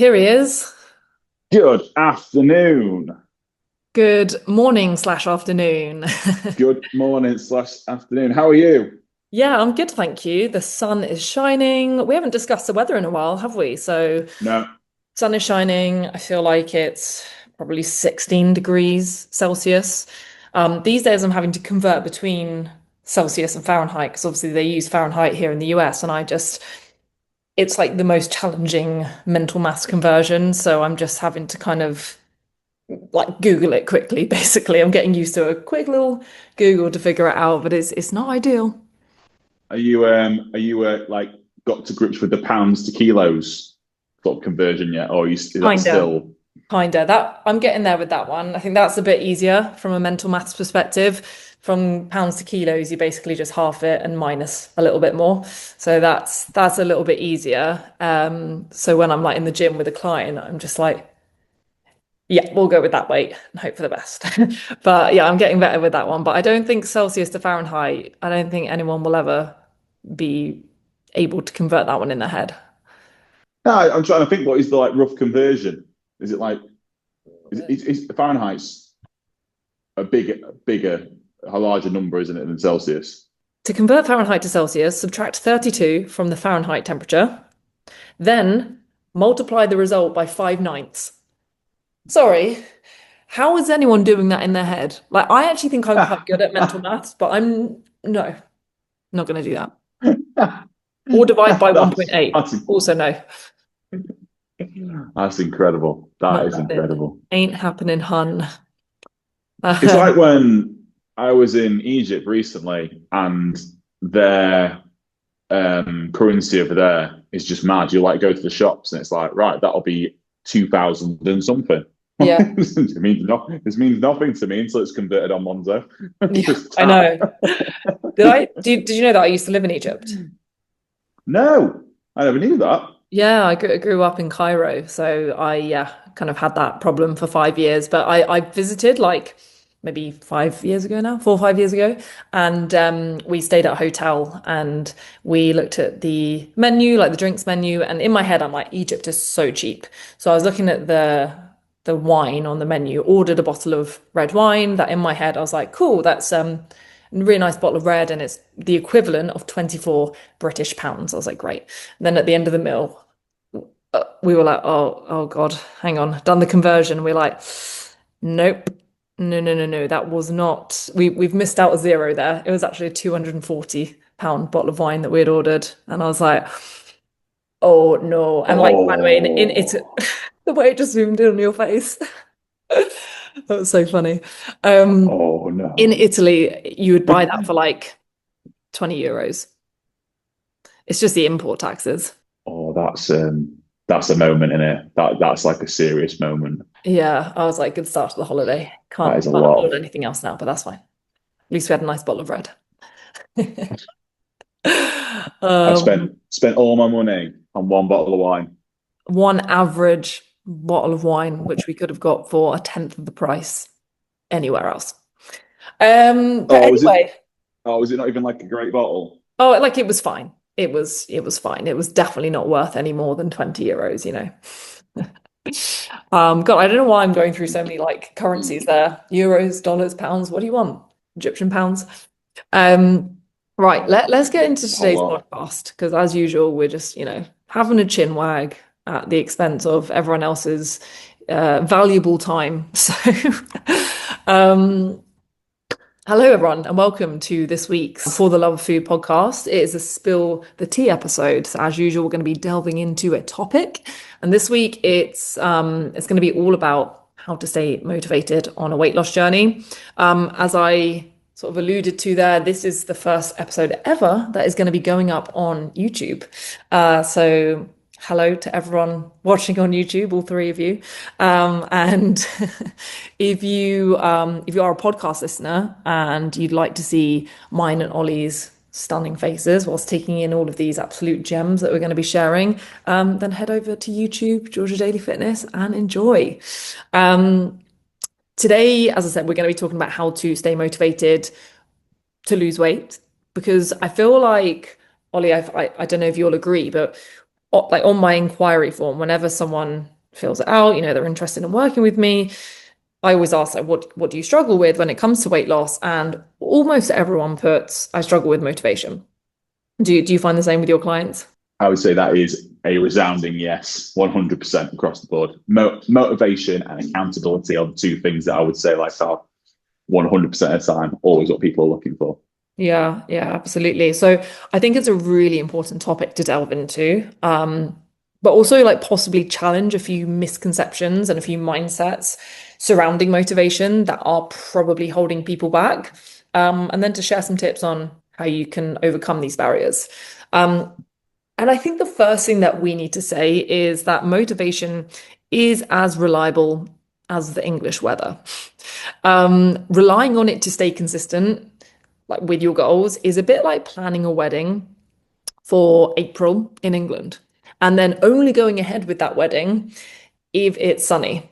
Here he is. Good afternoon. Good morning slash afternoon. Good morning slash afternoon. How are you? Yeah, I'm good, thank you. The sun is shining. We haven't discussed the weather in a while, have we? So, No. sun is shining. I feel like it's probably 16 degrees Celsius. These days, I'm having to convert between Celsius and Fahrenheit because obviously they use Fahrenheit here in the US, and it's like the most challenging mental maths conversion. So, I'm just having to kind of like Google it quickly. Basically, I'm getting used to a quick little Google to figure it out, but it's not ideal. Are you like got to grips with the pounds to kilos sort of conversion yet? Or is that Kinda, still kinda. That I'm getting there with that one. I think that's a bit easier from a mental maths perspective. From pounds to kilos, you basically just half it and minus a little bit more. So that's a little bit easier. So when I'm like in the gym with a client, I'm just like, yeah, we'll go with that weight and hope for the best. But yeah, I'm getting better with that one. But I don't think Celsius to Fahrenheit, I don't think anyone will ever be able to convert that one in their head. no, I'm trying to think what is the like rough conversion. Is it like is Fahrenheit's a bigger, a larger number, isn't it, than Celsius? To convert Fahrenheit to Celsius, subtract 32 from the Fahrenheit temperature, then multiply the result by 5/9. Sorry, how is anyone doing that in their head? Like, I actually think I'm quite good at mental maths, but I'm no, not going to do that. Or divide by that's 1.8. that's Also, no. that's incredible. That Not is happening. incredible. Ain't happening, hun. It's like when I was in Egypt recently, and their currency over there is just mad. You like go to the shops, and it's like, right, that'll be 2,000 and something. Yeah, This means nothing to me until it's converted on Monzo. yeah, Just I that. know. Did you know that I used to live in Egypt? No, I never knew that. Yeah, I grew up in Cairo, so I yeah kind of had that problem for 5 years. But I visited like maybe 5 years ago now, 4 or 5 years ago, and we stayed at a hotel and we looked at the menu, like the drinks menu, and in my head I'm like, Egypt is so cheap. So I was looking at the wine on the menu, ordered a bottle of red wine. That in my head I was like, cool, that's a really nice bottle of red, and it's the equivalent of 24 British pounds. I was like, great. And then at the end of the meal, we were like, oh God, hang on, done the conversion. We're like, nope, no, no, no, no, that was not. We've missed out a zero there. It was actually a 240 pound bottle of wine that we had ordered, and I was like, oh no. And like, by the way, in it, Oh, the way it just zoomed in on your face, that was so funny. Um, oh in no. Italy, you would buy that for like 20 euros. It's just the import taxes. Oh, that's a moment in it. That's like a serious moment. Yeah, I was like, good start to the holiday. That Can't is a can't lot. afford anything else now, but that's fine. At least we had a nice bottle of red. I Um, spent all my money on one bottle of wine. one average bottle of wine, which we could have got for a tenth of the price anywhere else. But Oh, was it? anyway, Oh, was it not even like a great bottle? oh, like it was fine. It was fine. It was definitely not worth any more than 20 euros, you know. God, I don't know why I'm going through so many like currencies there. Euros, dollars, pounds. What do you want? Egyptian pounds. Um, right, let's get into A today's lot. podcast because as usual, we're just, having a chin wag at the expense of everyone else's valuable time. So, um, hello everyone, and welcome to this week's For the Love of Food podcast. It is a spill the tea episode. So as usual, we're going to be delving into a topic, and this week it's going to be all about how to stay motivated on a weight loss journey. As I sort of alluded to there, this is the first episode ever that is going to be going up on YouTube. So hello to everyone watching on YouTube, all three of you. And if you are a podcast listener and you'd like to see mine and Ollie's stunning faces whilst taking in all of these absolute gems that we're going to be sharing, then head over to YouTube, Georgia Daily Fitness, and enjoy. Um, Today, as I said, we're going to be talking about how to stay motivated to lose weight because I feel like, Ollie, I don't know if you'll agree, but like on my inquiry form, whenever someone fills it out, they're interested in working with me, I always ask, like, what do you struggle with when it comes to weight loss? And almost everyone puts, I struggle with motivation. Do you find the same with your clients? I would say that is a resounding yes, 100% across the board. Motivation and accountability are the two things that I would say like are 100% of the time always what people are looking for. Yeah, yeah, absolutely. So I think it's a really important topic to delve into, but also like possibly challenge a few misconceptions and a few mindsets surrounding motivation that are probably holding people back, and then to share some tips on how you can overcome these barriers. Um, and I think the first thing that we need to say is that motivation is as reliable as the English weather. Relying on it to stay consistent, like with your goals, is a bit like planning a wedding for April in England and then only going ahead with that wedding if it's sunny.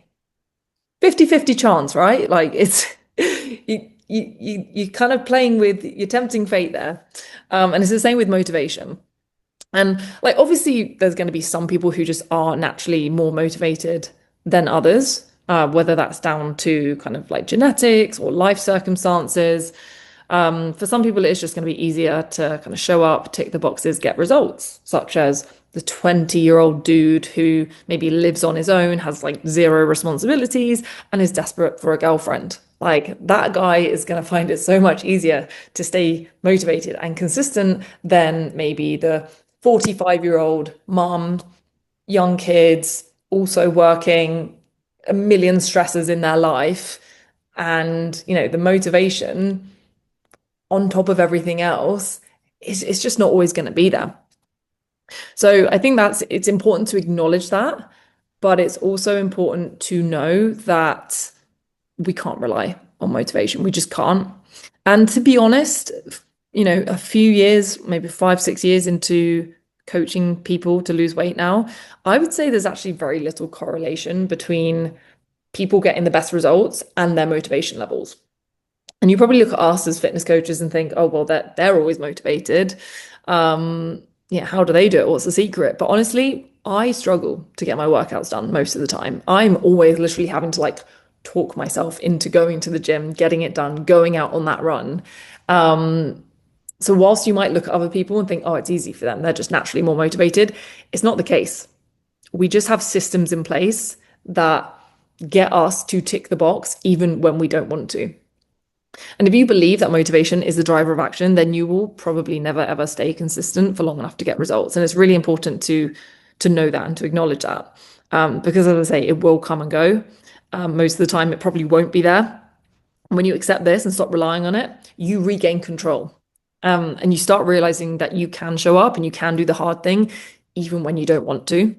50-50 chance, right? Like it's you kind of playing with you're tempting fate there. And it's the same with motivation. And like obviously there's going to be some people who just are naturally more motivated than others, whether that's down to kind of like genetics or life circumstances. For some people, it's just going to be easier to kind of show up, tick the boxes, get results, such as the 20-year-old dude who maybe lives on his own, has like zero responsibilities, and is desperate for a girlfriend. Like that guy is going to find it so much easier to stay motivated and consistent than maybe the 45-year-old mom, young kids, also working, a million stresses in their life. And, the motivation on top of everything else, it's just not always going to be there. So I think it's important to acknowledge that, but it's also important to know that we can't rely on motivation. We just can't. And to be honest, a few years, maybe 5, 6 years into coaching people to lose weight now, I would say there's actually very little correlation between people getting the best results and their motivation levels. And you probably look at us as fitness coaches and think, oh, well, they're always motivated. Yeah, how do they do it? What's the secret? But honestly, I struggle to get my workouts done most of the time. I'm always literally having to like talk myself into going to the gym, getting it done, going out on that run. So whilst you might look at other people and think, oh, it's easy for them, they're just naturally more motivated, it's not the case. We just have systems in place that get us to tick the box even when we don't want to. And if you believe that motivation is the driver of action, then you will probably never ever stay consistent for long enough to get results. And it's really important to know that and to acknowledge that, because as I say, it will come and go. Most of the time, it probably won't be there. And when you accept this and stop relying on it, you regain control, and you start realizing that you can show up and you can do the hard thing, even when you don't want to.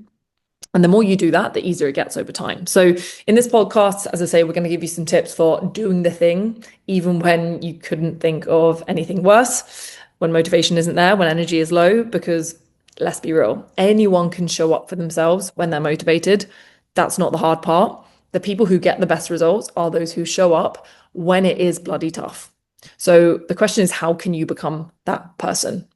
And the more you do that, the easier it gets over time. So in this podcast, as I say, we're going to give you some tips for doing the thing, even when you couldn't think of anything worse, when motivation isn't there, when energy is low, because let's be real, anyone can show up for themselves when they're motivated. That's not the hard part. The people who get the best results are those who show up when it is bloody tough. So the question is, how can you become that person?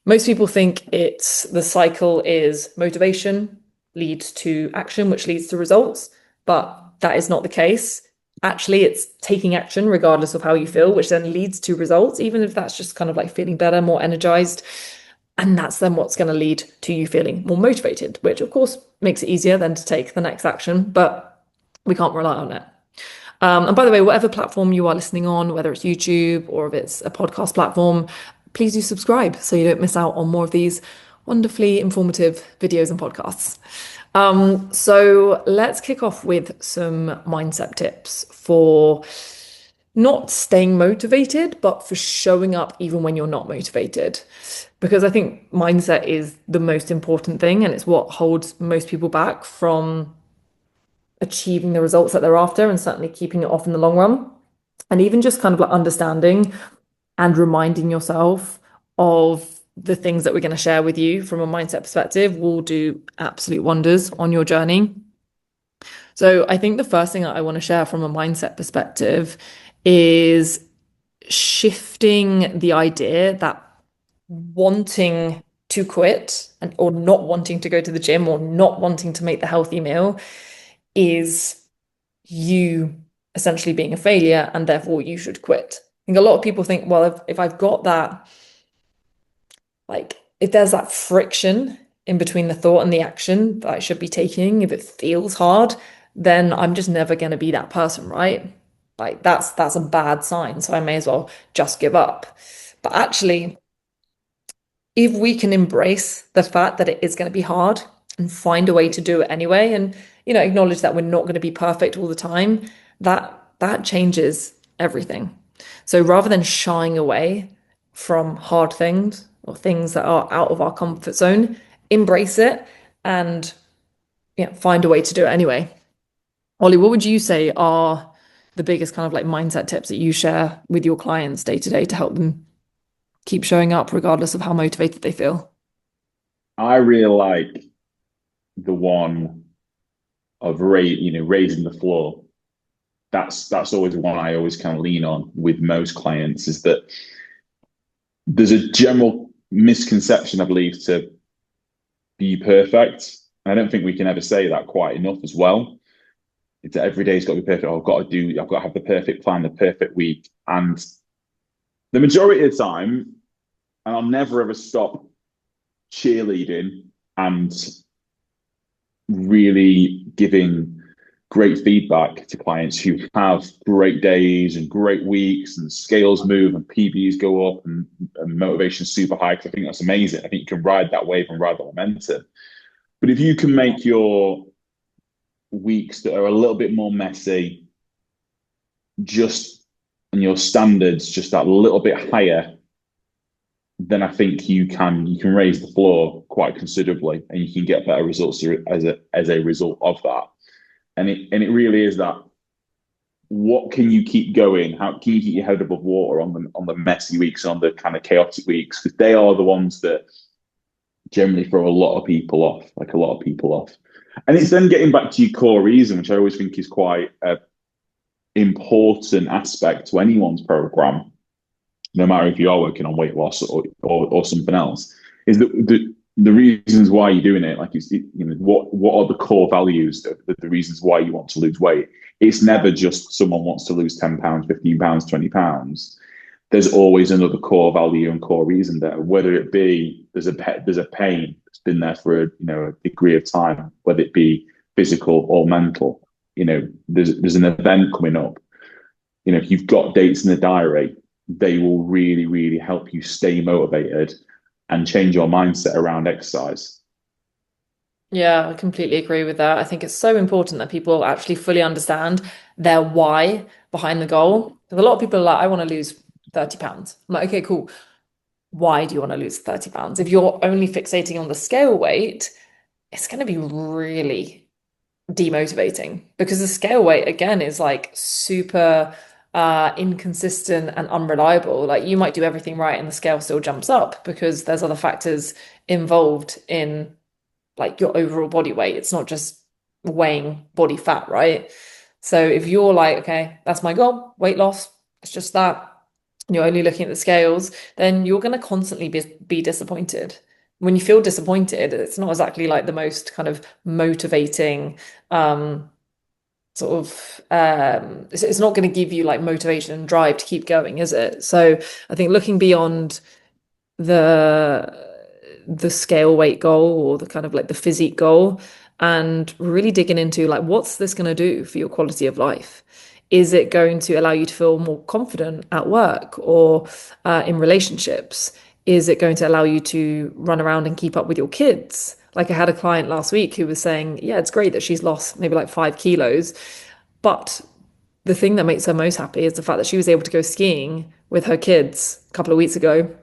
Most people think the cycle is motivation leads to action, which leads to results, but that is not the case. Actually, it's taking action regardless of how you feel, which then leads to results, even if that's just kind of like feeling better, more energized. And that's then what's going to lead to you feeling more motivated, which of course makes it easier then to take the next action, but we can't rely on it. And by the way, whatever platform you are listening on, whether it's YouTube or if it's a podcast platform, please do subscribe so you don't miss out on more of these wonderfully informative videos and podcasts. So let's kick off with some mindset tips for not staying motivated, but for showing up even when you're not motivated. Because I think mindset is the most important thing, and it's what holds most people back from achieving the results that they're after and certainly keeping it off in the long run. And even just kind of like understanding and reminding yourself of the things that we're going to share with you from a mindset perspective will do absolute wonders on your journey. So I think the first thing that I want to share from a mindset perspective is shifting the idea that wanting to quit and or not wanting to go to the gym or not wanting to make the healthy meal is you essentially being a failure and therefore you should quit. I think a lot of people think, well, if I've got that, like if there's that friction in between the thought and the action that I should be taking, if it feels hard, then I'm just never going to be that person, right? Like that's a bad sign. So I may as well just give up. But actually, if we can embrace the fact that it is going to be hard and find a way to do it anyway, and acknowledge that we're not going to be perfect all the time, that changes everything. So rather than shying away from hard things or things that are out of our comfort zone, embrace it and find a way to do it anyway. Ollie, what would you say are the biggest kind of like mindset tips that you share with your clients day to day to help them keep showing up regardless of how motivated they feel? I really like the one of raising the floor. That's always one I always kind of lean on with most clients, is that there's a general misconception, I believe, to be perfect. I don't think we can ever say that quite enough as well. It's that every day's got to be perfect. I've got to have the perfect plan, the perfect week. And the majority of the time, and I'll never ever stop cheerleading and really giving great feedback to clients who have great days and great weeks and scales move and PBs go up and motivation super high. Because I think that's amazing. I think you can ride that wave and ride that momentum. But if you can make your weeks that are a little bit more messy, just and your standards just that little bit higher, then I think you can raise the floor quite considerably, and you can get better results as a result of that. And it really is that. What can you keep going? How can you keep your head above water on the messy weeks, on the kind of chaotic weeks? Because they are the ones that generally throw a lot of people off, like a lot of people off. And it's then getting back to your core reason, which I always think is quite an important aspect to anyone's program, no matter if you are working on weight loss or something else, is that the reasons why you're doing it. Like what are the core values, the reasons why you want to lose weight. It's never just someone wants to lose 10 pounds, 15 pounds, 20 pounds. There's always another core value and core reason there, whether it be there's a pain that's been there for a degree of time, whether it be physical or mental. There's an event coming up. If you've got dates in the diary, they will really, really help you stay motivated and change your mindset around exercise. Yeah, I completely agree with that. I think it's so important that people actually fully understand their why behind the goal. Because a lot of people are like, I want to lose 30 pounds. I'm like, okay, cool. Why do you want to lose 30 pounds? If you're only fixating on the scale weight, it's going to be really demotivating because the scale weight again is like super inconsistent and unreliable. Like you might do everything right and the scale still jumps up because there's other factors involved in like your overall body weight. It's not just weighing body fat, right? So if you're like, okay, that's my goal, weight loss, it's just that, and you're only looking at the scales, then you're going to constantly be disappointed. When you feel disappointed, it's not exactly like the most kind of motivating it's not going to give you like motivation and drive to keep going, is it? So I think looking beyond the the scale weight goal or the kind of like the physique goal and really digging into like what's this going to do for your quality of life? Is it going to allow you to feel more confident at work or in relationships? Is it going to allow you to run around and keep up with your kids? Like I had a client last week who was saying, yeah, it's great that she's lost maybe like 5 kilos, but the thing that makes her most happy is the fact that she was able to go skiing with her kids a couple of weeks ago,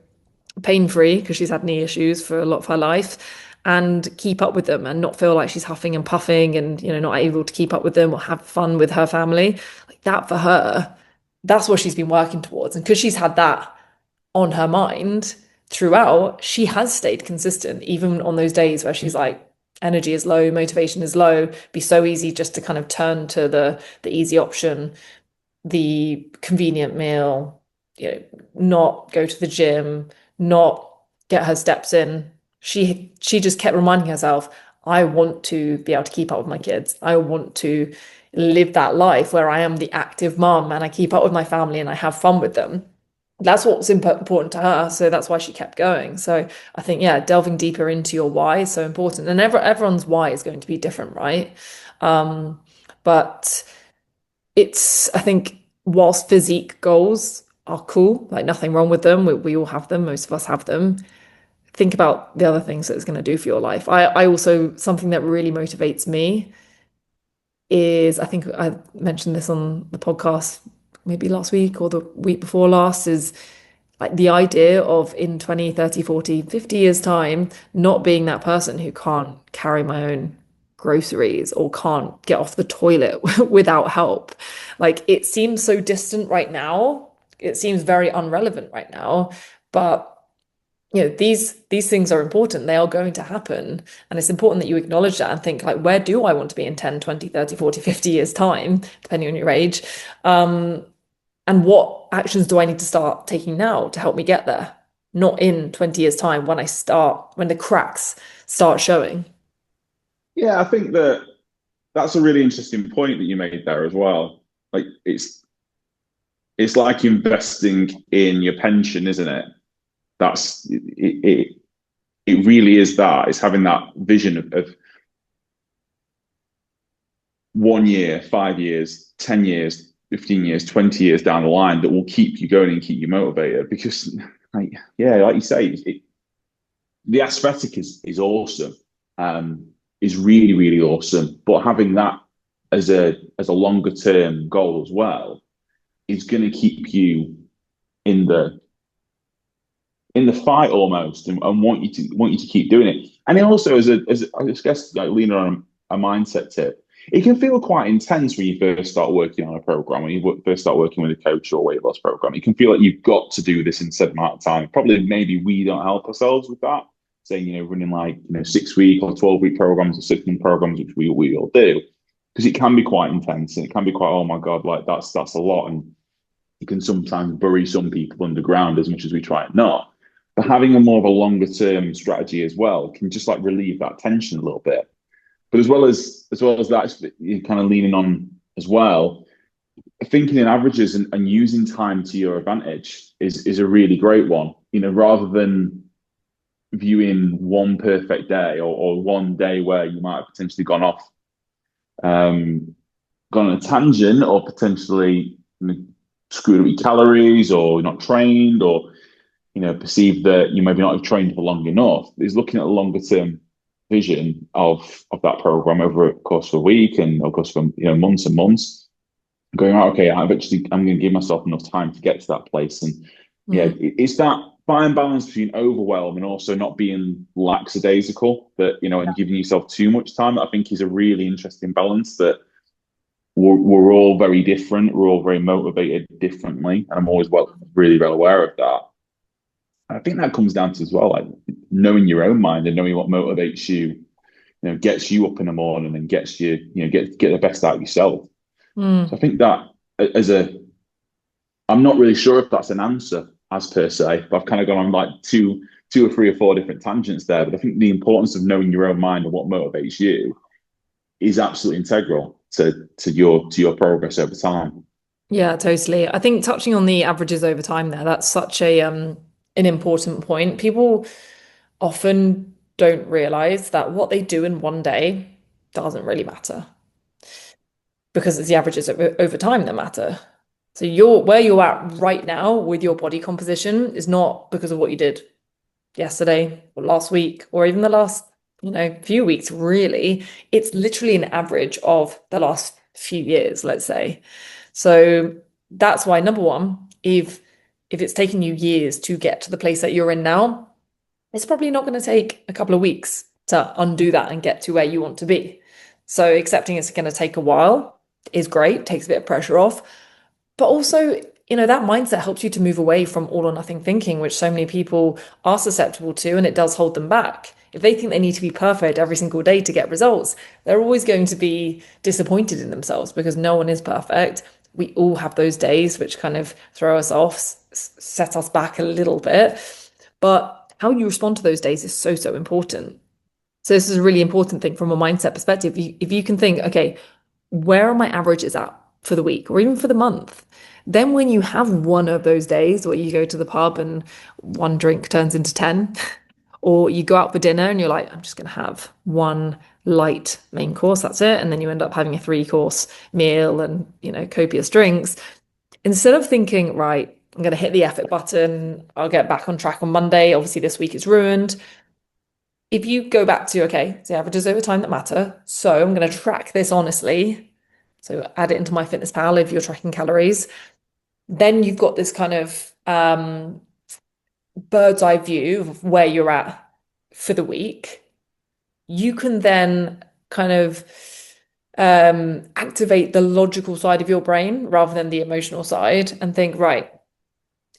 pain free because she's had knee issues for a lot of her life, and keep up with them and not feel like she's huffing and puffing and not able to keep up with them or have fun with her family. Like that for her, that's what she's been working towards. And because she's had that on her mind throughout, she has stayed consistent, even on those days where she's like, energy is low, motivation is low. It'd be so easy just to kind of turn to the easy option, the convenient meal, not go to the gym, not get her steps in. she just kept reminding herself, I want to be able to keep up with my kids. I want to live that life where I am the active mom and I keep up with my family and I have fun with them. That's what was important to her. So that's why she kept going. So I think, yeah, delving deeper into your why is so important. And everyone's why is going to be different, right? Um, but I think, whilst physique goals are cool, like nothing wrong with them, we all have them, most of us have them. Think about the other things that it's going to do for your life. I also, something that really motivates me is, I think I mentioned this on the podcast maybe last week or the week before last, is like the idea of in 20, 30, 40, 50 years time, not being that person who can't carry my own groceries or can't get off the toilet without help. Like it seems so distant right now. It seems very unrelevant right now, but these things are important. They are going to happen, and it's important that you acknowledge that and think like, where do I want to be in 10, 20, 30, 40, 50 years time, depending on your age? And what actions do I need to start taking now to help me get there? Not in 20 years time when the cracks start showing. Yeah, I think that's a really interesting point that you made there as well. Like it's like investing in your pension, isn't it? It really is that. It's having that vision of 1 year, 5 years, 10 years, 15 years, 20 years down the line that will keep you going and keep you motivated. Because, like, yeah, like you say, the aesthetic is awesome, is really, really awesome. But having that as a longer term goal as well is going to keep you in the fight almost, and want you to keep doing it. And it also, I guess, like leaning on a mindset tip, it can feel quite intense when you first start working on a program, when you first start working with a coach or weight loss program. It can feel like you've got to do this in a certain amount of time. Probably maybe we don't help ourselves with that, saying, running like 6 week or 12 week programs or 6 month programs, which we all do, because it can be quite intense and it can be quite, oh my God, like that's a lot. And it can sometimes bury some people underground as much as we try it not. But having a more of a longer term strategy as well can just like relieve that tension a little bit. But as well as that, you're kind of leaning on as well, thinking in averages and using time to your advantage is a really great one. Rather than viewing one perfect day or one day where you might have potentially gone on a tangent or potentially screwed up your calories or not trained or perceive that you maybe not have trained for long enough, is looking at a longer term vision of that program over a course of a week and of course for months and months, going, right, okay, I'm going to give myself enough time to get to that place. And yeah, it's that fine balance between overwhelm and also not being lackadaisical, that and giving yourself too much time, I think is a really interesting balance. That we're all very different, we're all very motivated differently, and I'm always really well aware of that. I think that comes down to as well, like knowing your own mind and knowing what motivates you, gets you up in the morning and gets you, get the best out of yourself. So I think that I'm not really sure if that's an answer as per se, but I've kind of gone on like two or three or four different tangents there. But I think the importance of knowing your own mind and what motivates you is absolutely integral to your progress over time. Yeah, totally. I think touching on the averages over time there, that's such an important point. People often don't realize that what they do in one day doesn't really matter, because it's the averages over time that matter. So where you're at right now with your body composition is not because of what you did yesterday or last week or even the last, few weeks, really. It's literally an average of the last few years, let's say. So that's why, number one, if it's taken you years to get to the place that you're in now, it's probably not going to take a couple of weeks to undo that and get to where you want to be. So accepting it's going to take a while is great, takes a bit of pressure off. But also, that mindset helps you to move away from all or nothing thinking, which so many people are susceptible to, and it does hold them back. If they think they need to be perfect every single day to get results, they're always going to be disappointed in themselves because no one is perfect. We all have those days which kind of throw us off, set us back a little bit. But how you respond to those days is so, so important. So this is a really important thing from a mindset perspective. If you can think, okay, where are my averages at for the week or even for the month? Then when you have one of those days where you go to the pub and one drink turns into 10, or you go out for dinner and you're like, I'm just going to have one light main course, that's it. And then you end up having a three-course meal and, copious drinks. Instead of thinking, right, I'm going to hit the effort button, I'll get back on track on Monday. Obviously, this week is ruined. If you go back to, okay, it's the averages over time that matter. So I'm going to track this honestly. So add it into MyFitnessPal if you're tracking calories. Then you've got this kind of bird's eye view of where you're at for the week. You can then kind of activate the logical side of your brain rather than the emotional side and think, right,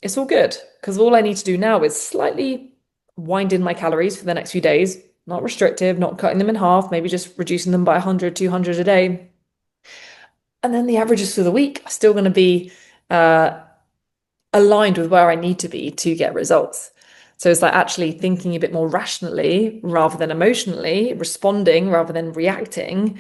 it's all good. Because all I need to do now is slightly wind in my calories for the next few days, not restrictive, not cutting them in half, maybe just reducing them by 100, 200 a day. And then the averages for the week are still going to be uh, aligned with where I need to be to get results. So it's like actually thinking a bit more rationally rather than emotionally, responding rather than reacting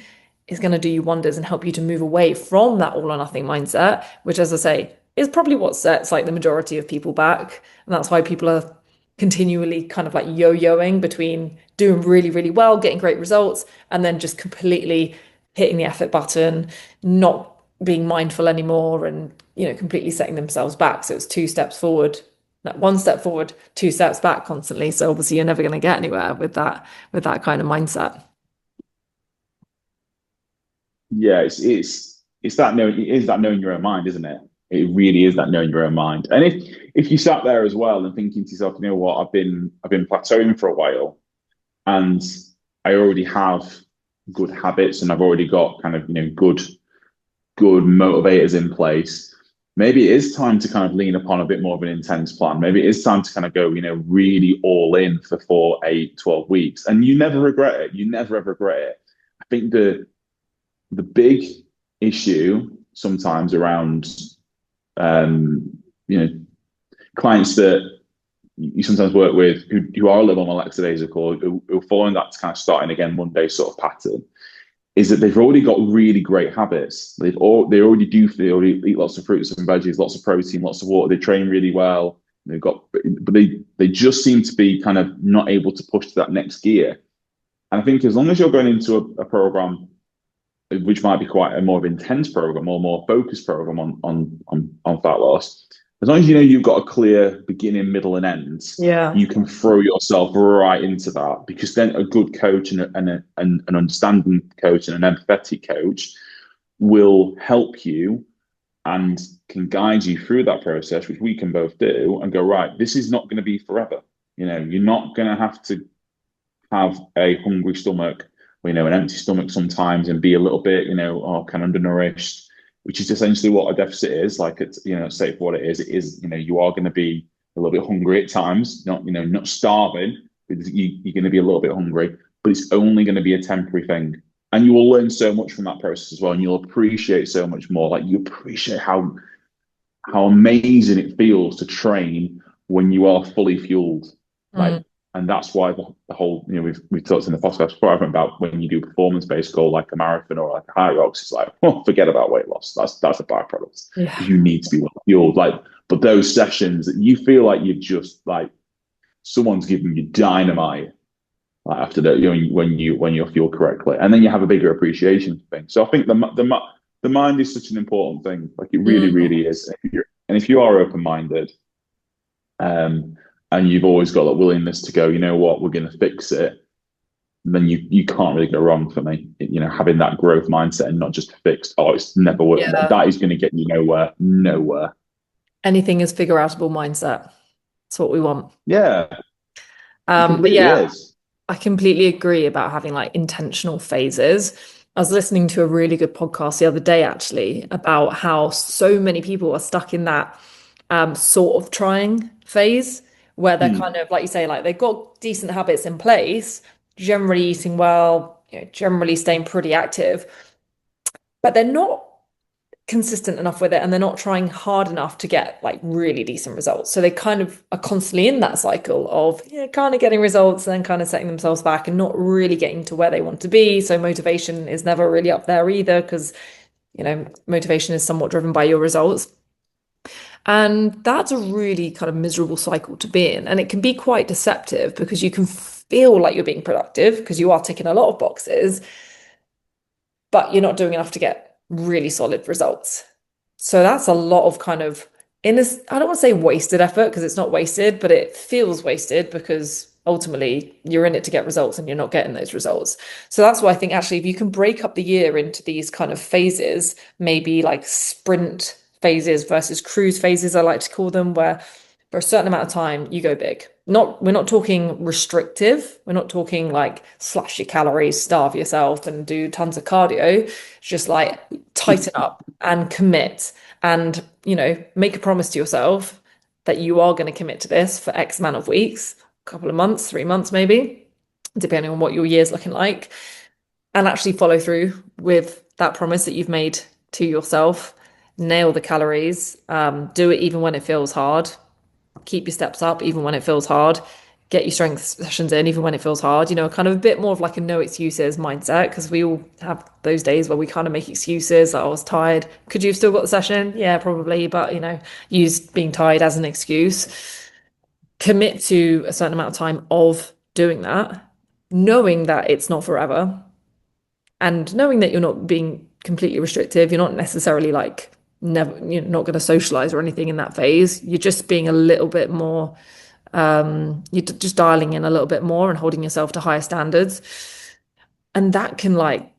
is going to do you wonders and help you to move away from that all or nothing mindset, which, as I say, is probably what sets like the majority of people back. And that's why people are continually kind of like yo-yoing between doing really, really well, getting great results, and then just completely hitting the effort button, not being mindful anymore, and completely setting themselves back. So it's two steps forward, like one step forward, two steps back constantly. So obviously you're never going to get anywhere with that kind of mindset. Yeah, it's that knowing it is that knowing your own mind, isn't it? It really is that knowing your own mind. And if you sat there as well and thinking to yourself, you know what, I've been plateauing for a while and I already have good habits and I've already got kind of, good motivators in place. Maybe it is time to kind of lean upon a bit more of an intense plan. Maybe it is time to kind of go, really all in for 4, 8, 12 weeks. And you never regret it. You never ever regret it. I think the big issue sometimes around um, you know clients that you sometimes work with who are a little more lackadaisical, who fall in that kind of starting again Monday sort of pattern, is that they've already got really great habits. They already eat lots of fruits and veggies, lots of protein, lots of water. They train really well. But they just seem to be kind of not able to push to that next gear. And I think as long as you're going into a program which might be quite a more intense program or more focused program on fat loss, as long as you know you've got a clear beginning, middle, and end, Yeah. you can throw yourself right into that. Because then a good coach and an understanding coach and an empathetic coach will help you and can guide you through that process, which we can both do, and go, right, this is not going to be forever. You're not going to have to have a hungry stomach, an empty stomach sometimes and be a little bit, kind of undernourished, which is essentially what a deficit is. Like it's, say for what it is, you are going to be a little bit hungry at times, not starving, but you're going to be a little bit hungry, but it's only going to be a temporary thing. And you will learn so much from that process as well. And you'll appreciate so much more. Like you appreciate how amazing it feels to train when you are fully fueled. Like, Mm. and that's why the whole, we've talked in the podcast before about when you do performance-based goal like a marathon or like a high rocks, it's like, oh, forget about weight loss. That's a byproduct because Yeah. you need to be well fueled. Like, but those sessions that you feel like you've just like someone's giving you dynamite, like after that, when you're fueled correctly, and then you have a bigger appreciation for things. So I think the mind is such an important thing. Like it really, Mm. really is. And if you are open-minded, and you've always got that willingness to go, you know what, we're going to fix it, then you can't really go wrong for me. Having that growth mindset and not just fixed, oh, it's never work. Yeah. That is going to get you nowhere, nowhere. Anything is figure outable mindset. That's what we want. Yeah, it But completely yeah, is. I completely agree about having like intentional phases. I was listening to a really good podcast the other day actually about how so many people are stuck in that sort of trying phase where they're Hmm. kind of like you say, like they've got decent habits in place, generally eating well, generally staying pretty active, but they're not. consistent enough with it and they're not trying hard enough to get like really decent results. So they kind of are constantly in that cycle of yeah, kind of getting results and then kind of setting themselves back and not really getting to where they want to be. So motivation is never really up there either because, motivation is somewhat driven by your results. And that's a really kind of miserable cycle to be in. And it can be quite deceptive because you can feel like you're being productive because you are ticking a lot of boxes, but you're not doing enough to get really solid results. So that's a lot of kind of in this, I don't want to say wasted effort because it's not wasted, but it feels wasted because ultimately you're in it to get results and you're not getting those results. So that's why I think actually if you can break up the year into these kind of phases, maybe like sprint phases versus cruise phases, I like to call them, where for a certain amount of time you go big. We're not talking restrictive. We're not talking like slash your calories, starve yourself and do tons of cardio. It's just like tighten up and commit and, make a promise to yourself that you are going to commit to this for X amount of weeks, a couple of months, 3 months maybe, depending on what your year's looking like, and actually follow through with that promise that you've made to yourself. Nail the calories, do it even when it feels hard, keep your steps up even when it feels hard, get your strength sessions in even when it feels hard, kind of a bit more of like a no excuses mindset because we all have those days where we kind of make excuses like, I was tired. Could you have still got the session? Yeah, probably, but use being tired as an excuse. Commit to a certain amount of time of doing that, knowing that it's not forever and knowing that you're not being completely restrictive. You're not necessarily like never, you're not going to socialize or anything in that phase. You're just being a little bit more, you're just dialing in a little bit more and holding yourself to higher standards. And that can like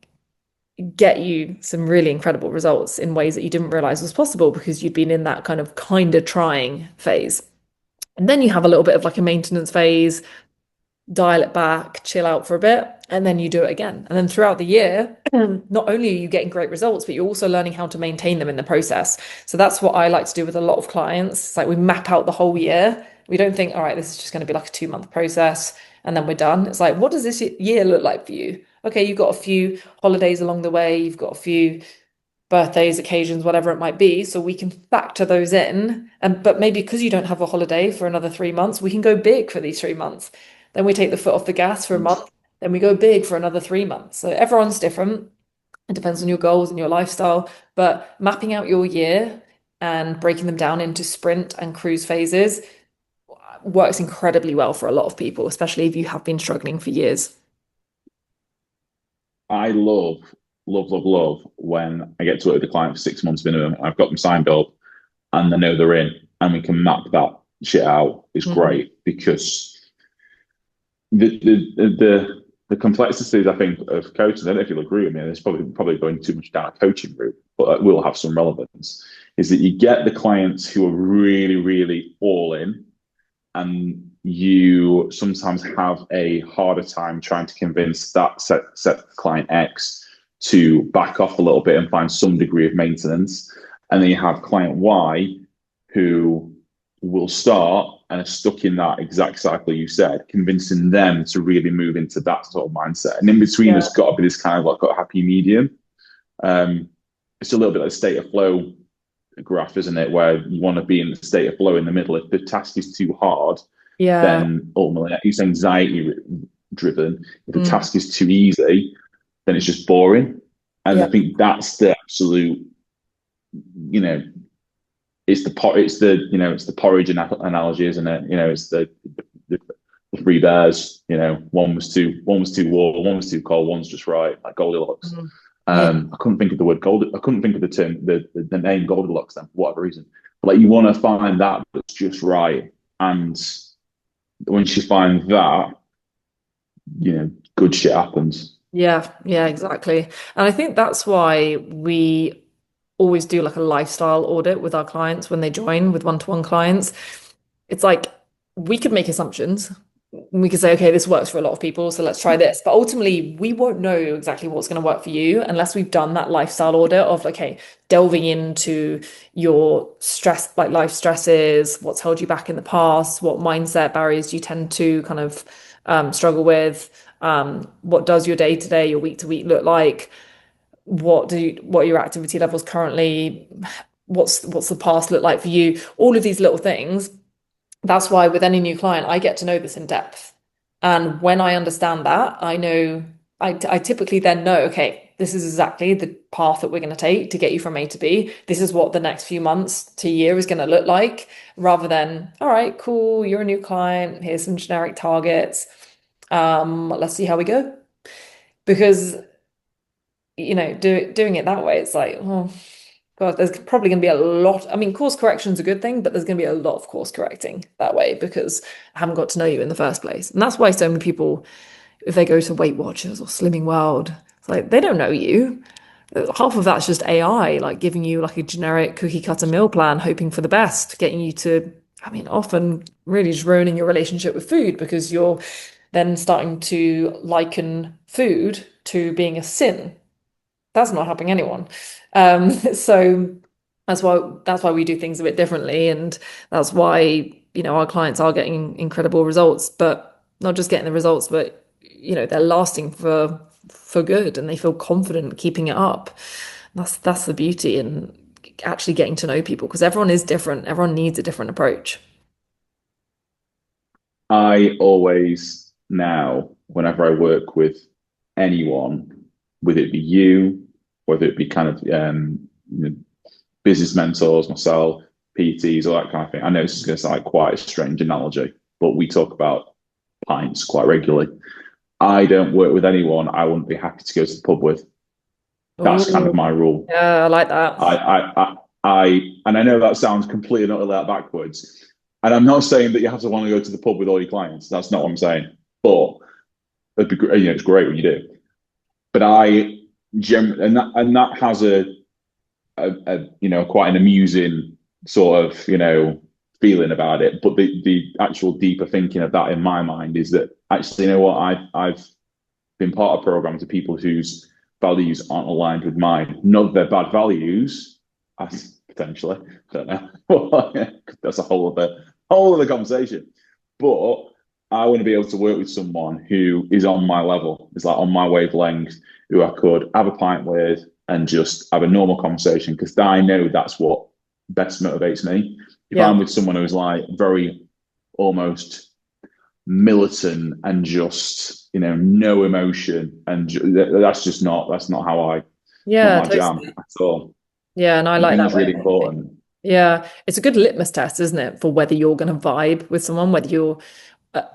get you some really incredible results in ways that you didn't realize was possible because you'd been in that kind of trying phase. And then you have a little bit of like a maintenance phase, dial it back, chill out for a bit, and then you do it again. And then throughout the year, not only are you getting great results, but you're also learning how to maintain them in the process. So that's what I like to do with a lot of clients. It's like we map out the whole year. We don't think, all right, this is just going to be like a 2 month process and then we're done. It's like, what does this year look like for you? Okay, you've got a few holidays along the way, you've got a few birthdays, occasions, whatever it might be. So we can factor those in. And but maybe because you don't have a holiday for another 3 months, we can go big for these 3 months. Then we take the foot off the gas for a month, then we go big for another 3 months. So everyone's different. It depends on your goals and your lifestyle, but mapping out your year and breaking them down into sprint and cruise phases works incredibly well for a lot of people, especially if you have been struggling for years. I love when I get to work with the client for 6 months minimum. I've got them signed up and they know they're in and we can map that shit out. It's great because the complexities, I think, of coaching, I don't know if you'll agree with me, and it's probably going too much down a coaching route, but it will have some relevance, is that you get the clients who are really, really all in, and you sometimes have a harder time trying to convince that set client X to back off a little bit and find some degree of maintenance. And then you have client Y who will start and are stuck in that exact cycle you said, convincing them to really move into that sort of mindset. And in between, there's got to be this kind of like a happy medium. It's a little bit like a state of flow graph, isn't it? Where you want to be in the state of flow in the middle. If the task is too hard, then ultimately it's anxiety driven. If the task is too easy, then it's just boring. And I think that's the absolute, it's the porridge analogy, isn't it? It's the three bears. One was too warm, one was too cold, one's just right, like Goldilocks. I couldn't think of the word gold. I couldn't think of the term, the name Goldilocks then, for whatever reason. But like you want to find that that's just right, and once you find that, good shit happens. Yeah, exactly. And I think that's why we always do like a lifestyle audit with our clients when they join with one-to-one clients. It's like we could make assumptions. We could say, okay, this works for a lot of people, so let's try this. But ultimately, we won't know exactly what's going to work for you unless we've done that lifestyle audit of, okay, delving into your stress, like life stresses, what's held you back in the past, what mindset barriers do you tend to kind of struggle with, what does your day to day, your week to week look like? what are your activity levels currently? What's the past look like for you? All of these little things. That's why with any new client, I get to know this in depth. And when I understand that, I know I typically then know, okay, this is exactly the path that we're going to take to get you from A to B. This is what the next few months to year is going to look like, rather than, all right, cool, you're a new client, here's some generic targets. Let's see how we go. Because, doing it that way, it's like, oh, God, there's probably going to be a lot. I mean, course correction's a good thing, but there's going to be a lot of course correcting that way because I haven't got to know you in the first place. And that's why so many people, if they go to Weight Watchers or Slimming World, it's like they don't know you. Half of that's just AI, like giving you like a generic cookie cutter meal plan, hoping for the best, getting you to, I mean, often really just ruining your relationship with food because you're then starting to liken food to being a sin. That's not helping anyone. So that's why we do things a bit differently, and that's why our clients are getting incredible results, but not just getting the results, but they're lasting for good, and they feel confident keeping it up. That's the beauty in actually getting to know people because everyone is different. Everyone needs a different approach. I always now, whenever I work with anyone, whether it be you, whether it be kind of you know, business mentors, myself, PTs, all that kind of thing. I know this is going to sound like quite a strange analogy, but we talk about pints quite regularly. I don't work with anyone I wouldn't be happy to go to the pub with. That's kind of Oh, my rule. yeah, I like that. And I know that sounds completely and utterly backwards. And I'm not saying that you have to want to go to the pub with all your clients. That's not what I'm saying. But it'd be, it's great when you do. But and that has a quite an amusing sort of feeling about it. But the actual deeper thinking of that in my mind is that actually, what, I've been part of programs of people whose values aren't aligned with mine. Not that they're bad values, potentially. I don't know. That's a whole other conversation. But I want to be able to work with someone who is on my level, is like on my wavelength, who I could have a pint with and just have a normal conversation because I know that's what best motivates me. If Yeah. I'm with someone who's like very almost militant and just no emotion and that's not how I not Yeah, my jam totally. at all. Yeah, and I I like think that it's way really of thinking. important. Yeah, it's a good litmus test, isn't it, for whether you're going to vibe with someone, whether your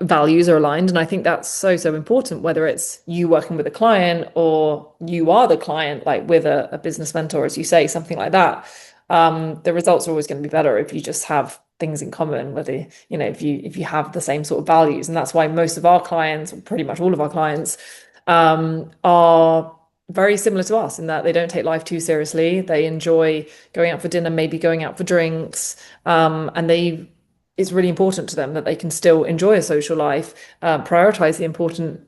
values are aligned. And I think that's so, so important, whether it's you working with a client or you are the client, like with a business mentor, as you say, something like that. The results are always going to be better if you just have things in common, whether, if you have the same sort of values. And that's why most of our clients, or pretty much all of our clients, are very similar to us in that they don't take life too seriously. They enjoy going out for dinner, maybe going out for drinks, and it's really important to them that they can still enjoy a social life, prioritize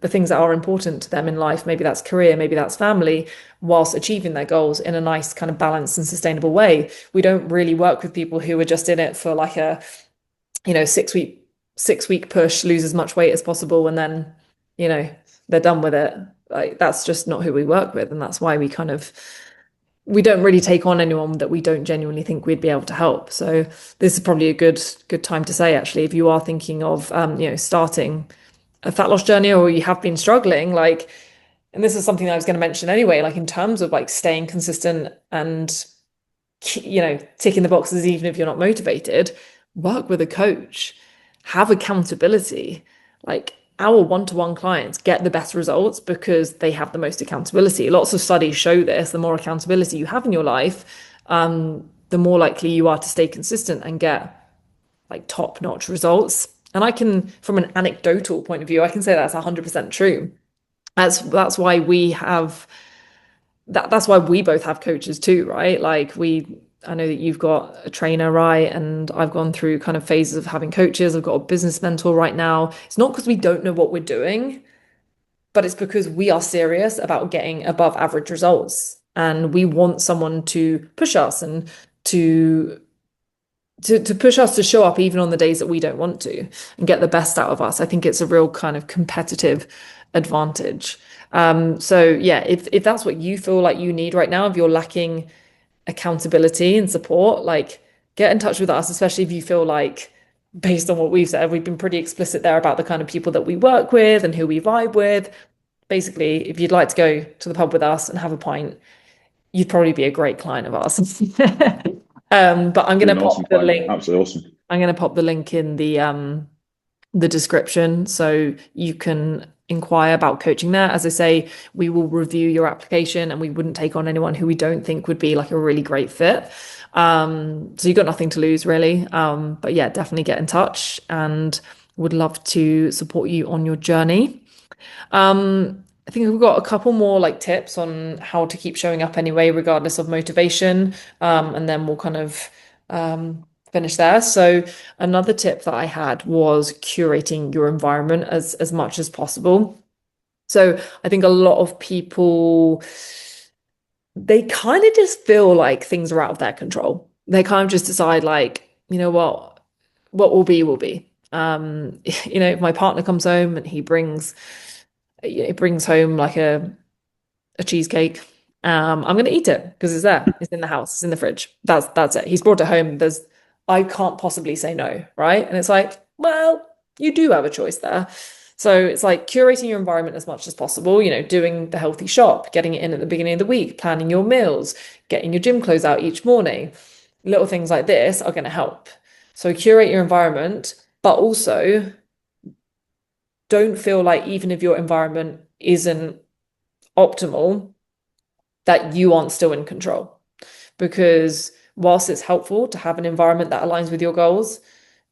the things that are important to them in life. Maybe that's career, maybe that's family, whilst achieving their goals in a nice kind of balanced and sustainable way. We don't really work with people who are just in it for like a, 6 week push, lose as much weight as possible, and then, you know, they're done with it. Like that's just not who we work with, and that's why we don't really take on anyone that we don't genuinely think we'd be able to help. So this is probably a good time to say actually, if you are thinking of starting a fat loss journey or you have been struggling, like, and this is something that I was going to mention anyway, like in terms of like staying consistent and ticking the boxes even if you're not motivated, work with a coach, have accountability. Like our one-to-one clients get the best results because they have the most accountability. Lots of studies show this. The more accountability you have in your life, the more likely you are to stay consistent and get like top-notch results. And I can, from an anecdotal point of view, I can say that's 100% true. That's why we have that's why we both have coaches too, right? I know that you've got a trainer, right? And I've gone through kind of phases of having coaches. I've got a business mentor right now. It's not because we don't know what we're doing, but it's because we are serious about getting above average results. And we want someone to push us and to to push us to show up even on the days that we don't want to and get the best out of us. I think it's a real kind of competitive advantage. So yeah, if that's what you feel like you need right now, if you're lacking accountability and support, like get in touch with us, especially if you feel like, based on what we've said, we've been pretty explicit there about the kind of people that we work with and who we vibe with. Basically, if you'd like to go to the pub with us and have a pint, you'd probably be a great client of ours. But I'm Be gonna an awesome pop the client. link. Absolutely awesome. I'm gonna pop the link in the description so you can inquire about coaching there. As I say, we will review your application and we wouldn't take on anyone who we don't think would be like a really great fit. So you've got nothing to lose really. But yeah, definitely get in touch and would love to support you on your journey. I think we've got a couple more like tips on how to keep showing up anyway, regardless of motivation. And then we'll kind of finish there. So another tip that I had was curating your environment as much as possible. So I think a lot of people they kind of just feel like things are out of their control. They kind of just decide like, you know what will be will be. If my partner comes home and he brings home like a cheesecake. I'm gonna eat it because it's there. It's in the house. It's in the fridge. That's it. He's brought it home. I can't possibly say no, right? And it's like, well, you do have a choice there. So it's like curating your environment as much as possible, doing the healthy shop, getting it in at the beginning of the week, planning your meals, getting your gym clothes out each morning. Little things like this are going to help. So curate your environment, but also don't feel like even if your environment isn't optimal, that you aren't still in control. Because whilst it's helpful to have an environment that aligns with your goals,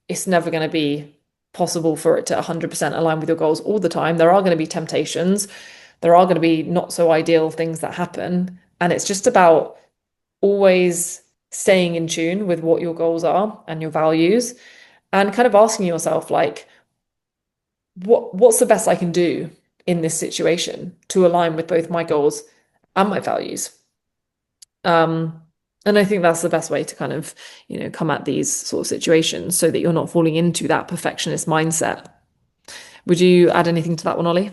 it's never going to be possible for it to 100% align with your goals all the time. There are going to be temptations. There are going to be not so ideal things that happen. And it's just about always staying in tune with what your goals are and your values and kind of asking yourself, like, what's the best I can do in this situation to align with both my goals and my values? Um, and I think that's the best way to kind of, come at these sort of situations so that you're not falling into that perfectionist mindset. Would you add anything to that one, Ollie?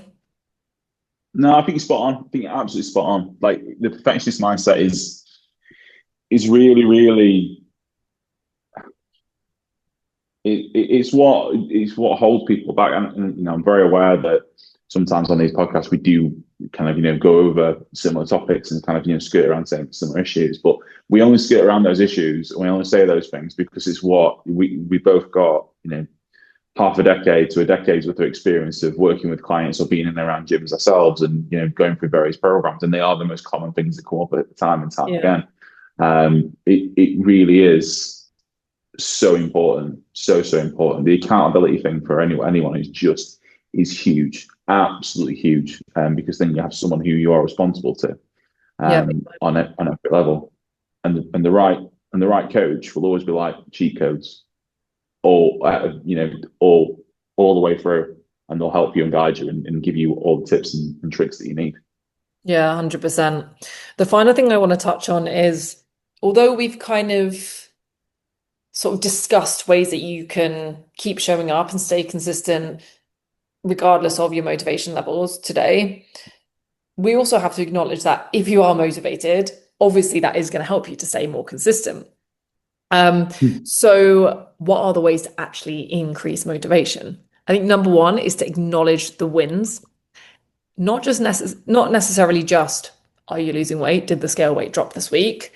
No, I think you're spot on. I think you're absolutely spot on. Like the perfectionist mindset is really, really it's what holds people back. And I'm very aware that sometimes on these podcasts we do kind of go over similar topics and kind of skirt around similar issues, but we only skirt around those issues and we only say those things because it's what we both got half a decade to a decade's worth of experience of working with clients or being in and around gyms ourselves and going through various programs, and they are the most common things that come up at the time and time Yeah. again. It really is so important, so important. The accountability thing for anyone is huge, absolutely huge, because then you have someone who you are responsible to Yeah. on every level, and the right coach will always be like cheat codes, all all the way through, and they'll help you and guide you and give you all the tips and tricks that you need. Yeah, 100%. The final thing I want to touch on is although we've kind of sort of discussed ways that you can keep showing up and stay consistent regardless of your motivation levels today, we also have to acknowledge that if you are motivated, obviously that is going to help you to stay more consistent. So what are the ways to actually increase motivation? I think number one is to acknowledge the wins, not necessarily just, are you losing weight? Did the scale weight drop this week?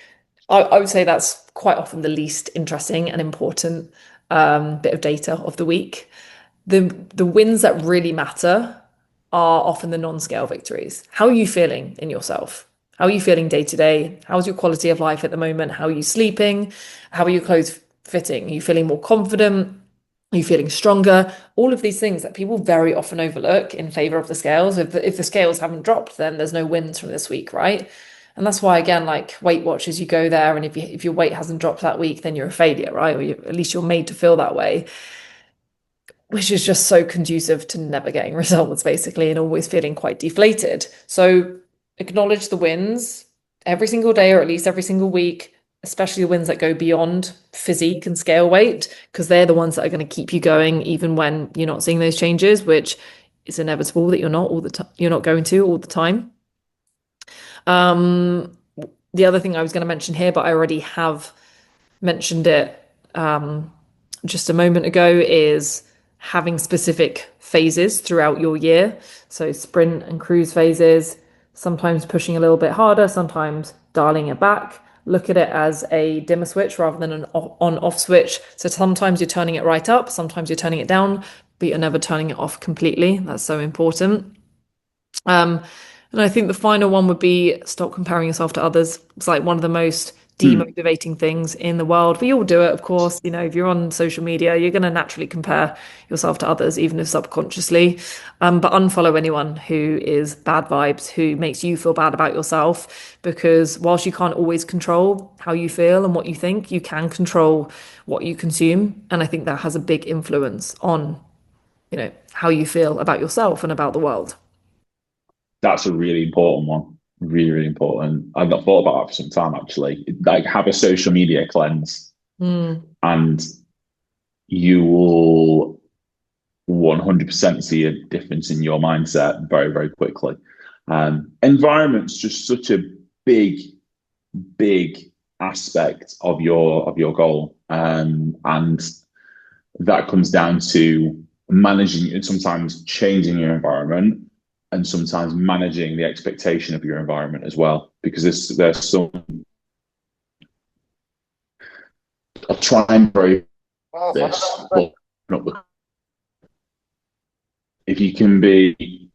I would say that's quite often the least interesting and important bit of data of the week. The wins that really matter are often the non-scale victories. How are you feeling in yourself? How are you feeling day to day? How's your quality of life at the moment? How are you sleeping? How are your clothes fitting? Are you feeling more confident? Are you feeling stronger? All of these things that people very often overlook in favor of the scales. If the scales haven't dropped, then there's no wins from this week, right? And that's why, again, like Weight Watchers, you go there, and if your weight hasn't dropped that week, then you're a failure, right? Or at least you're made to feel that way, which is just so conducive to never getting results, basically, and always feeling quite deflated. So acknowledge the wins every single day, or at least every single week. especially the wins that go beyond physique and scale weight, because they're the ones that are going to keep you going even when you're not seeing those changes, which is inevitable that you're not going to all the time. Um, the other thing I was going to mention here, but I already have mentioned it just a moment ago, is having specific phases throughout your year. So sprint and cruise phases, sometimes pushing a little bit harder, sometimes dialing it back. Look at it as a dimmer switch rather than an on-off switch. So sometimes you're turning it right up, sometimes you're turning it down, but you're never turning it off completely. That's so important. Um, and I think the final one would be stop comparing yourself to others. It's like one of the most Hmm. demotivating things in the world. We all do it, of course. You know, if you're on social media, you're going to naturally compare yourself to others, even if subconsciously. But unfollow anyone who is bad vibes, who makes you feel bad about yourself, because whilst you can't always control how you feel and what you think, you can control what you consume. And I think that has a big influence on, how you feel about yourself and about the world. That's a really important one. Really, really important. I've not thought about that for some time actually. Like have a social media cleanse Mm, and you will 100% see a difference in your mindset very, very quickly. Environment's just such a big, big aspect of your goal, and that comes down to managing and sometimes changing your environment, and sometimes managing the expectation of your environment as well. Because there's some I'll try and break this, but if you can be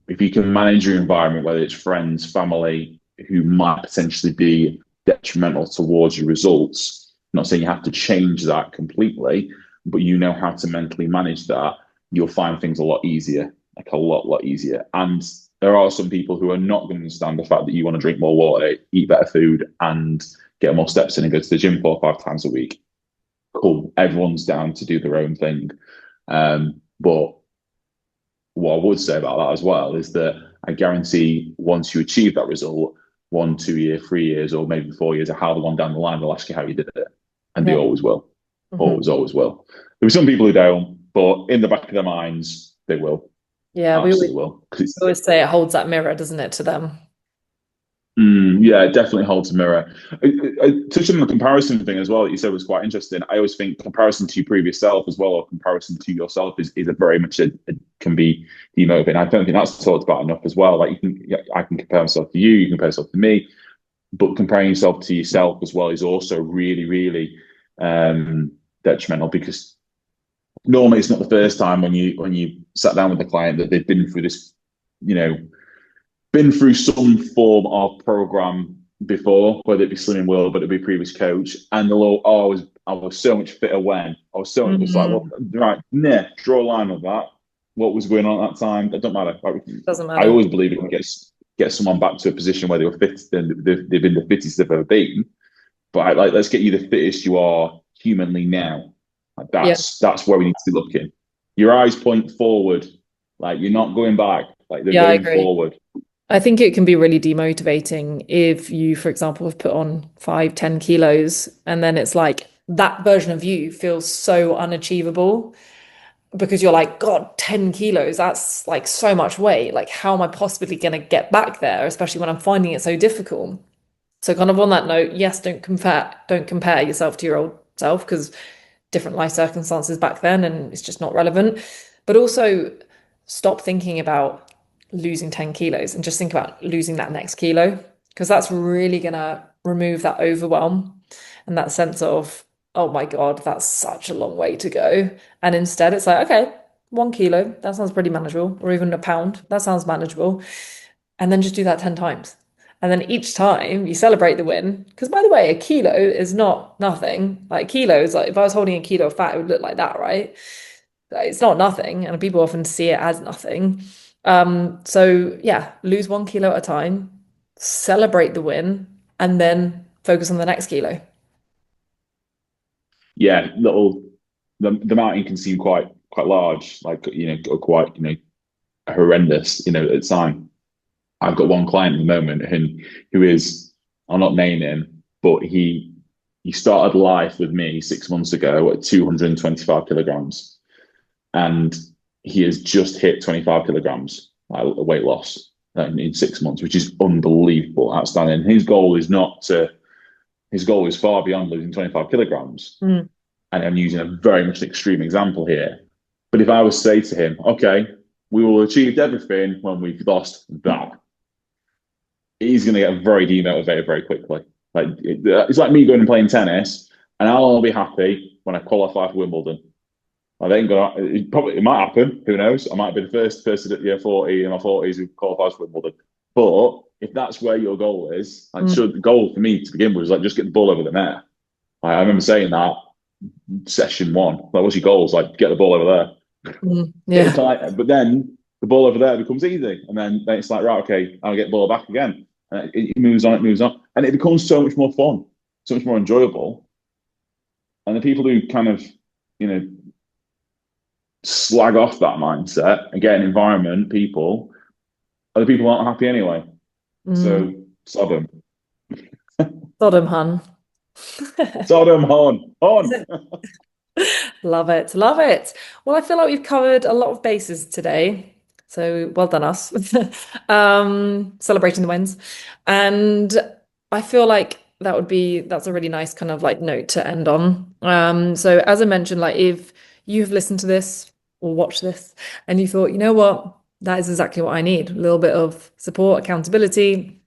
if you can manage your environment, whether it's friends, family, who might potentially be detrimental towards your results, I'm not saying you have to change that completely, but you know how to mentally manage that, you'll find things a lot easier, like a lot easier. And there are some people who are not going to understand the fact that you want to drink more water, eat better food, and get more steps in and go to the gym 4 or 5 times a week. Cool. Everyone's down to do their own thing. But what I would say about that as well is that I guarantee once you achieve that result, 1, 2 year, 3 years, or maybe 4 years, or however long down the line, they'll ask you how you did it. And they yeah. always will. Hmm. Always will. There are some people who don't, but in the back of their minds, they will. Yeah, we always, Absolutely will. always say it holds that mirror, doesn't it, to them? Yeah, it definitely holds a mirror. Touching on the comparison thing as well that you said was quite interesting. I always think comparison to your previous self as well, or comparison to yourself, is a very much can be demotivating. I don't think that's talked about enough as well. Like I can compare myself to you, you can compare yourself to me, but comparing yourself to yourself as well is also really, really detrimental, because normally it's not the first time when you sat down with a client that they've been through this, you know, been through some form of program before, whether it be Slimming World, but it be previous coach, and they'll all, oh, I was so much fitter when I was so it's like, well, Mm, right, nah, draw a line with that. What was going on at that time? It don't matter. doesn't I matter. always believe it can get someone back to a position where they were fit and they've been the fittest they've ever been. But like, let's get you the fittest you are humanly now. Like, Yeah. that's where we need to be looking. Your eyes point forward, like you're not going back, like they're Yeah, I going agree. forward. I think it can be really demotivating if you, for example, have put on 5, 10 kilos, and then it's like that version of you feels so unachievable because you're like, God, 10 kilos, that's like so much weight. Like, how am I possibly going to get back there, especially when I'm finding it so difficult? So kind of on that note, yes, don't compare yourself to your old self, because different life circumstances back then and it's just not relevant. But also stop thinking about losing 10 kilos and just think about losing that next kilo, because that's really gonna remove that overwhelm and that sense of, oh my God, that's such a long way to go. And instead it's like, okay, 1 kilo, that sounds pretty manageable, or even a pound, that sounds manageable. And then just do that 10 times. And then each time you celebrate the win. Because by the way, a kilo is not nothing. Like kilos, like if I was holding a kilo of fat, it would look like that, right? Like, it's not nothing. And people often see it as nothing. So yeah, lose 1 kilo at a time, celebrate the win, and then focus on the next kilo. Yeah, the mountain can seem quite large, like quite horrendous, at the time. I've got one client at the moment who is, I'll not name him, but He started life with me 6 months ago at 225 kilograms, and he has just hit 25 kilograms like weight loss in 6 months, which is unbelievable, outstanding. His goal is far beyond losing 25 kilograms. Mm. And I'm using a very much extreme example here. But if I was to say to him, okay, we will have achieved everything when we've lost that, he's going to get very demotivated very quickly. It's like me going and playing tennis, and I'll only be happy when I qualify for Wimbledon. I ain't gonna. It might happen. Who knows? I might be the first person at 40 in my 40s who qualifies for Wimbledon. But if that's where your goal is, like, Mm. so the goal for me to begin with was like just get the ball over the net. I remember saying that session one. Like, what's your goals? Like, get the ball over there. Mm. Yeah. But then the ball over there becomes easy, and then it's like, right, okay, I'll get the ball back again. And it moves on, and it becomes so much more fun, so much more enjoyable. And the people who kind of, you know, slag off that mindset, again, environment, people, are the people who aren't happy anyway. Mm. So sod them. Sodom, hun. Sod them, on. Love it. Love it. Well, I feel like we've covered a lot of bases today. So well done us. Celebrating the wins. And I feel like that's a really nice kind of like note to end on. So as I mentioned, like if you've listened to this or watched this and you thought, you know what, that is exactly what I need, a little bit of support, accountability,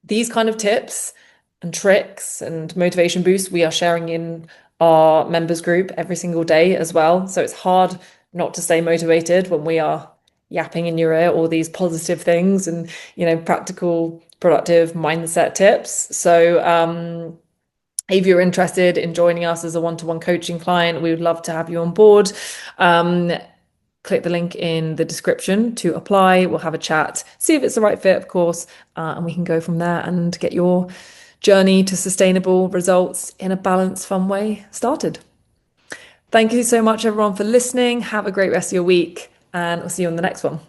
these kind of tips and tricks and motivation boosts we are sharing in our members group every single day as well. So it's hard not to stay motivated when we are yapping in your ear all these positive things and, practical, productive mindset tips. So, if you're interested in joining us as a one-to-one coaching client, we would love to have you on board. Click the link in the description to apply. We'll have a chat, see if it's the right fit, of course, and we can go from there and get your journey to sustainable results in a balanced, fun way started. Thank you so much, everyone, for listening. Have a great rest of your week, and I'll see you on the next one.